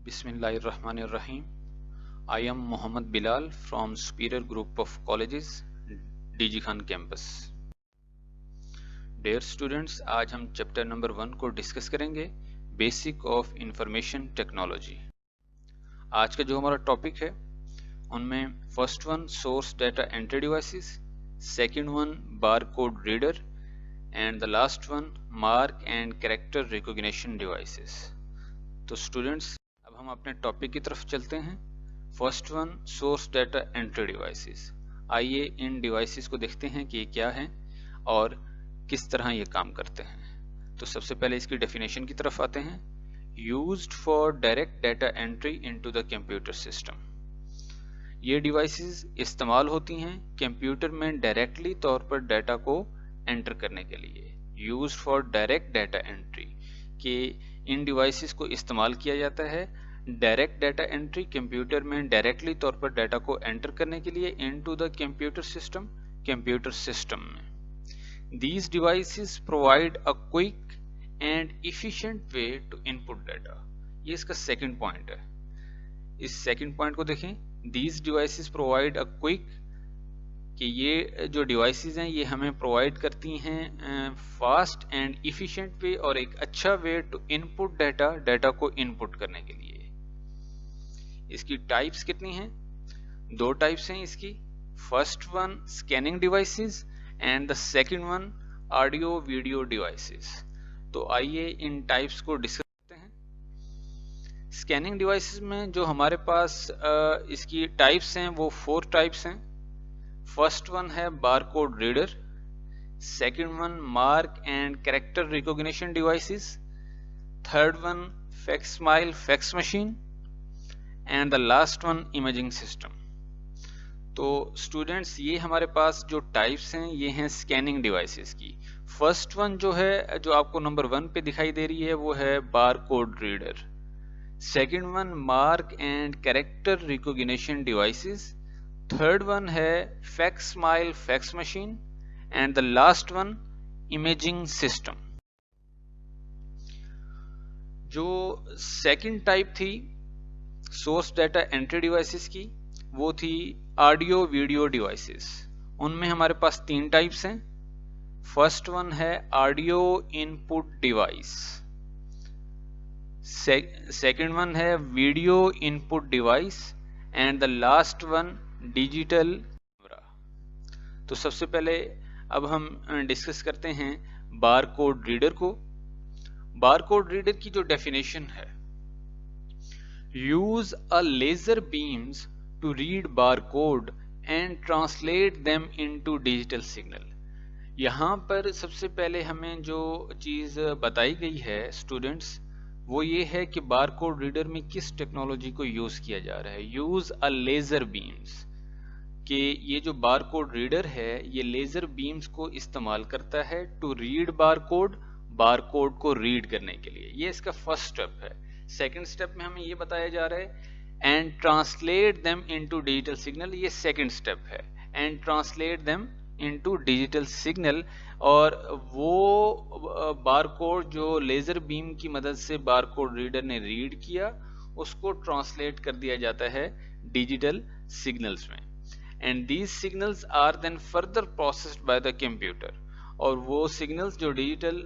Bismillahirrahmanirrahim. I am Muhammad Bilal from Superior Group of Colleges, DG Khan Campus. Dear students, आज हम chapter number 1 को discuss करेंगे, basic of information technology. आज का जो हमारा टॉपिक है उनमें first one source data entry devices, second one bar code reader and the last one mark and character recognition devices. तो स्टूडेंट्स, अब हम अपने टॉपिक की तरफ चलते हैं। First one source data entry devices. आइए इन डिवाइसेस को देखते हैं कि ये क्या है और किस तरह ये काम करते हैं। तो सबसे पहले इसकी डेफिनेशन की तरफ आते हैं। Used for direct data entry into the computer system. ये डिवाइसेस इस्तेमाल होती हैं कंप्यूटर में डायरेक्टली तौर पर डाटा को एंटर करने के लिए। Used for direct data entry के इन डिवाइसेस को इस्तेमाल किया जाता है डायरेक्ट डाटा एंट्री, कंप्यूटर में डायरेक्टली तौर पर डाटा को एंटर करने के लिए इनटू द कंप्यूटर सिस्टम में। These devices provide a quick and efficient way to input data. ये इसका सेकंड पॉइंट है। इस सेकंड पॉइंट को देखें, These devices provide a quick, कि ये जो डिवाइसेस हैं ये हमें प्रोवाइड करती हैं फास्ट एंड इफिशिएंट वे और एक अच्छा वे टू इनपुट डाटा को इनपुट करने के लिए। इसकी टाइप्स कितनी हैं? दो टाइप्स हैं इसकी। First one scanning devices and the second one audio video devices. तो आइए इन टाइप्स को डिस्कस करते हैं। स्कैनिंग डिवाइसेस में जो हमारे पास इसकी टाइप्स हैं वो 4 टाइप्स हैं। फर्स्ट वन है barcode reader, second one mark and character recognition devices, third one fax smile fax machine and the last one imaging system. तो स्टूडेंट्स, ये हमारे पास जो टाइप्स हैं ये हैं स्कैनिंग डिवाइसेस की। फर्स्ट वन जो है, जो आपको नंबर 1 पे दिखाई दे रही है, वो है barcode reader. Second one mark and character recognition devices, third one है facsimile fax machine and the last one imaging system. जो सेकंड टाइप थी सोर्स डाटा एंट्री डिवाइसेस की, वो थी ऑडियो वीडियो डिवाइसेस। उनमें हमारे पास 3 टाइप्स हैं। फर्स्ट वन है audio input device, second one है video input device and the last one digital camera. तो सबसे पहले अब हम डिस्कस करते हैं बारकोड रीडर को। बारकोड रीडर की जो डेफिनेशन है, use a laser beams to read barcode and translate them into digital signal। यहाँ पर सबसे पहले हमें जो चीज़ बताई गई है स्टूडेंट्स, वो ये है कि बारकोड रीडर में किस टेक्नोलॉजी को यूज़ किया जा रहा है। यूज़ अ लेज़र बीम्स, कि ये जो बारकोड रीडर है ये लेज़र बीम्स को इस्तेमाल करता है टू रीड बारकोड को रीड करने के लिए। ये इसका फर्स्ट स्टेप है। सेकंड स्टेप में हमें ये बताया जा रहा है and translate them into digital signal. ये सेकंड स्टेप है, and translate them into digital signal. और वो बारकोड जो लेजर बीम की मदद से बारकोड रीडर ने रीड किया, उसको ट्रांसलेट कर दिया जाता है डिजिटल सिग्नल्स में। And these signals are then further processed by the computer. और वो सिग्नल्स जो डिजिटल,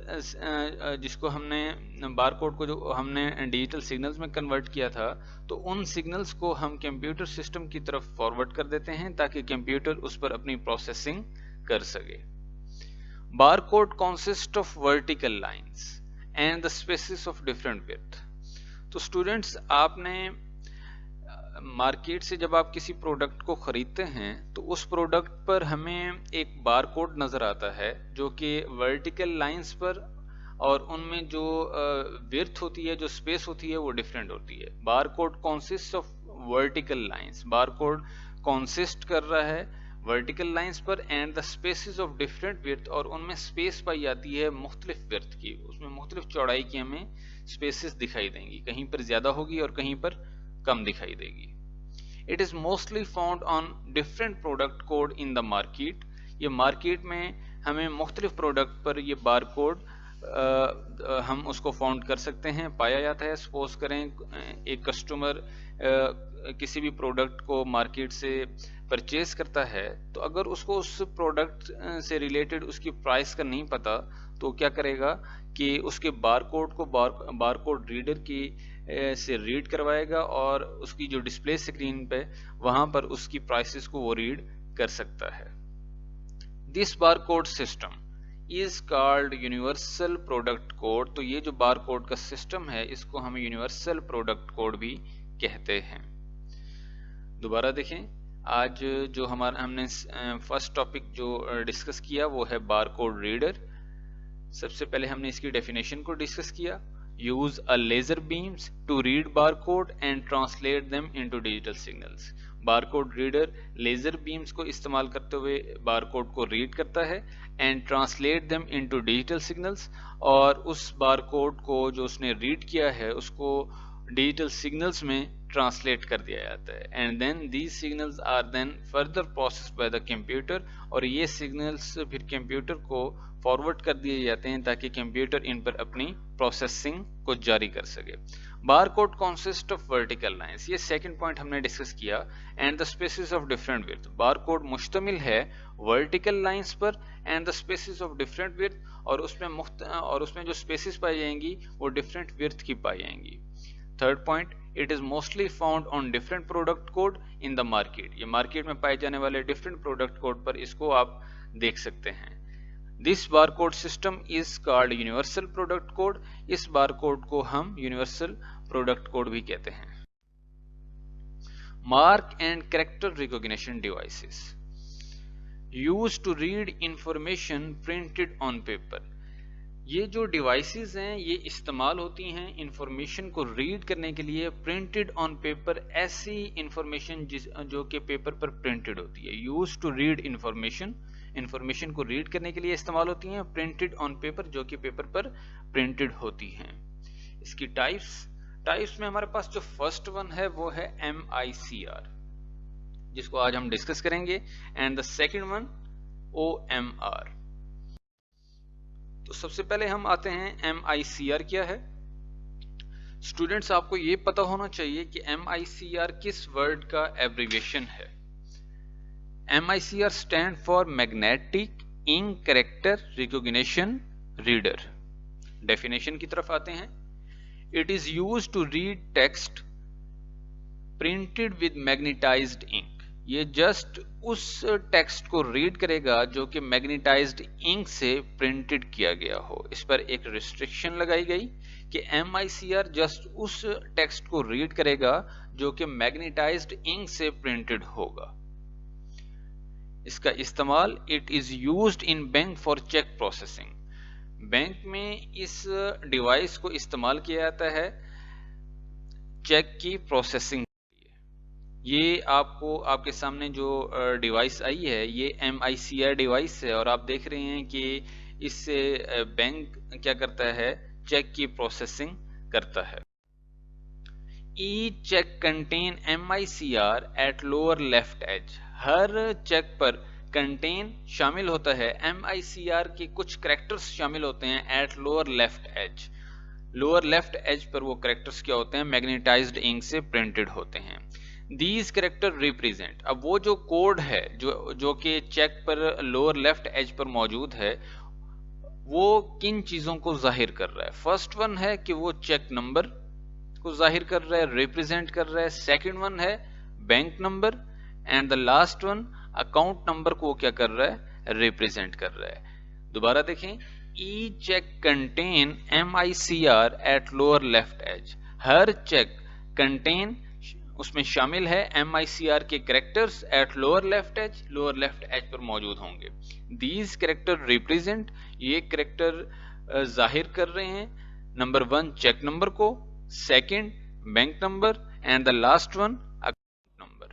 जिसको हमने बारकोड को जो हमने डिजिटल सिग्नल्स में कन्वर्ट किया था, तो उन सिग्नल्स को हम कंप्यूटर सिस्टम की तरफ फॉरवर्ड कर देते हैं ताकि कंप्यूटर उस पर अपनी प्रोसेसिंग कर सके। Barcode consist of vertical lines and the spaces of different width. तो स्टूडेंट्स, आपने मार्केट से जब आप किसी प्रोडक्ट को खरीदते हैं तो उस प्रोडक्ट पर हमें एक बारकोड नजर आता है जो कि वर्टिकल लाइंस पर, और उनमें जो विड्थ होती है, जो स्पेस होती है, वो डिफरेंट होती है। Barcode consist of vertical lines, barcode consist कर रहा है वर्टिकल लाइंस पर and the spaces of different width, और उनमें स्पेस पाई जाती है मुख्तलिफ विड्थ की, उसमें मुख्तलिफ चौड़ाई की हमें स्पेसेस दिखाई देंगी, कहीं पर ज्यादा होगी और कहीं पर कम दिखाई देगी। It is mostly found on different product code in the market. ये मार्केट में हमें मुख्तलिफ प्रोडक्ट पर ये बारकोड हम उसको फाउंड कर सकते हैं, पाया जाता है। सपोज करें एक कस्टमर किसी भी प्रोडक्ट को मार्केट से परचेज करता है, तो अगर उसको उस प्रोडक्ट से रिलेटेड उसकी प्राइस का नहीं पता, तो क्या करेगा कि उसके बारकोड को बारकोड रीडर की से रीड करवाएगा और उसकी जो डिस्प्ले स्क्रीन पे वहां पर उसकी प्राइसेस को वो रीड कर सकता है। This barcode system is called universal product code. तो ये जो बारकोड का सिस्टम है इसको हम यूनिवर्सल प्रोडक्ट कोड भी कहते हैं। दोबारा देखें, आज जो हमने फर्स्ट टॉपिक जो डिस्कस किया वो है बारकोड रीडर। सबसे पहले हमने इसकी डेफिनेशन को डिस्कस किया। Use a laser beams to read barcode and translate them into digital signals. Barcode reader laser beams को इस्तेमाल करते हुए बारकोड को रीड करता है and translate them into digital signals, और उस बारकोड को जो उसने रीड किया है उसको डिजिटल सिग्नल्स में ट्रांसलेट कर दिया जाता है। And then these signals are then further processed by the computer, और ये सिग्नल्स फिर कंप्यूटर को फॉरवर्ड कर दिए जाते हैं ताकि कंप्यूटर इन पर अपनी प्रोसेसिंग को जारी कर सके। Barcode consist of vertical lines, ये सेकंड पॉइंट हमने डिस्कस किया। And the spaces of different width, barcode मुश्तमिल है वर्टिकल लाइंस पर and the spaces of different width, और उसमें जो स्पेसेस पाई जाएंगी वो डिफरेंट विड्थ की पाई जाएंगी। Third point, it is mostly found on different product code in the market, ये मार्केट में पाए जाने वाले डिफरेंट प्रोडक्ट कोड पर इसको आप देख सकते हैं। This barcode system is called universal product code, इस बारकोड को हम यूनिवर्सल प्रोडक्ट कोड भी कहते हैं। Mark and character recognition devices used to read information printed on paper, ये जो डिवाइसेस हैं ये इस्तेमाल होती हैं इंफॉर्मेशन को रीड करने के लिए प्रिंटेड ऑन पेपर, ऐसी इंफॉर्मेशन जो कि पेपर पर प्रिंटेड होती है। यूज टू रीड इंफॉर्मेशन को रीड करने के लिए इस्तेमाल होती हैं प्रिंटेड ऑन पेपर, जो कि पेपर पर प्रिंटेड होती हैं। इसकी टाइप्स में हमारे पास जो फर्स्ट वन है वो है MICR, जिसको आज हम डिस्कस करेंगे, and the second one OMR। तो सबसे पहले हम आते हैं MICR क्या है। स्टूडेंट्स, आपको ये पता होना चाहिए कि MICR किस वर्ड का एब्रीविएशन है। MICR stand for magnetic ink character recognition reader. Definition की तरफ आते हैं। It is used to read text printed with magnetised ink, ये जस्ट उस टेक्स्ट को रीड करेगा जो कि मैग्नेटाइज्ड इंक से प्रिंटेड किया गया हो। इस पर एक रिस्ट्रिक्शन लगाई गई कि MICR जस्ट उस टेक्स्ट को रीड करेगा जो कि मैग्नेटाइज्ड इंक से प्रिंटेड होगा। इसका इस्तेमाल it is used in bank for cheque processing, bank में इस डिवाइस को इस्तेमाल किया जाता है चेक की प्रोसेसिंग। ये आपके सामने जो डिवाइस आई है ये MICR डिवाइस है, और आप देख रहे हैं कि इससे बैंक क्या करता है, चेक की प्रोसेसिंग करता है। Each cheque contain MICR at lower left edge, हर चेक पर कंटेन शामिल होता है MICR के कुछ कैरेक्टर्स शामिल होते हैं at lower left edge. Lower left edge पर वो कैरेक्टर्स क्या होते हैं, मैग्नेटाइज्ड इंक से प्रिंटेड होते हैं। These character represent, अब वो जो कोड है जो कि चेक पर लोअर लेफ्ट एज पर मौजूद है वो किन चीजों को जाहिर कर रहा है। फर्स्ट वन है कि वो चेक नंबर को जाहिर कर रहा है, रिप्रेजेंट कर रहा है। सेकंड वन है bank number, and the last one account number को क्या कर रहा है, रिप्रेजेंट कर रहा है। दोबारा देखें, ई cheque contain MICR at lower left edge, हर चेक कंटेन उसमें शामिल है MICR के characters at lower left edge पर मौजूद होंगे। दीज कैरेक्टर रिप्रेजेंट, ये कैरेक्टर जाहिर कर रहे हैं नंबर वन चेक नंबर को, second bank number, and the last one account number.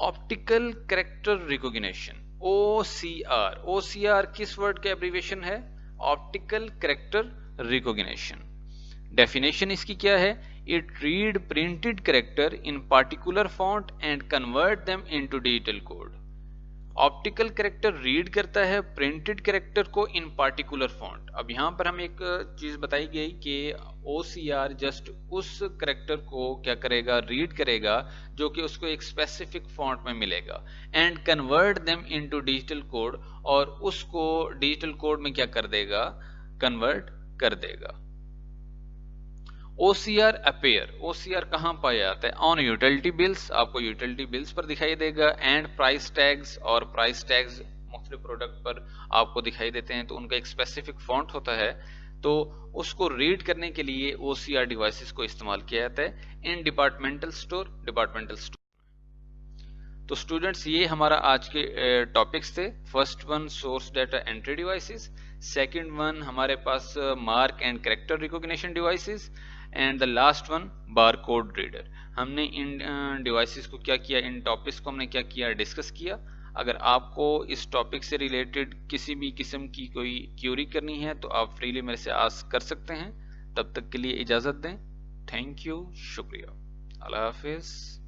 Optical character recognition OCR किस वर्ड का एब्रीविएशन है, ऑप्टिकल कैरेक्टर रिकॉग्निशन। डेफिनेशन इसकी क्या है, it read printed character in particular font and convert them into digital code. Optical character read करता है printed character को इन particular font. अब यहाँ पर हम एक चीज बताई गई कि OCR जस्ट उस कैरेक्टर को क्या करेगा, रीड करेगा जो कि उसको एक स्पेसिफिक फॉन्ट में मिलेगा, and convert them into digital code, और उसको डिजिटल कोड में क्या कर देगा, कन्वर्ट कर देगा। OCR अपेयर, OCR कहाँ पाया जाता है, ऑन यूटिलिटी बिल्स, आपको यूटिलिटी बिल्स पर दिखाई देगा, एंड प्राइस टैग्स, और प्राइस टैग्स मुख्तलिफ प्रोडक्ट पर आपको दिखाई देते हैं, तो उनका एक स्पेसिफिक फॉन्ट होता है, तो उसको रीड करने के लिए OCR डिवाइसेस को इस्तेमाल किया जाता है इन डिपार्टमेंटल स्टोर। तो स्टूडेंट्स ये हमारा आज के टॉपिक्स थे। First one source data entry devices, second one हमारे पास mark and character recognition devices, and the last one bar code reader. हमने इन डिवाइसेस को क्या किया, इन टॉपिक्स को हमने क्या किया, डिस्कस किया। अगर आपको इस टॉपिक से रिलेटेड किसी भी किस्म की कोई क्यूरी करनी है तो आप फ्रीली मेरे से आस्क कर सकते हैं। तब तक के लिए इजाज़त दें। थैंक यू, शुक्रिया, अल्लाह हाफिज़।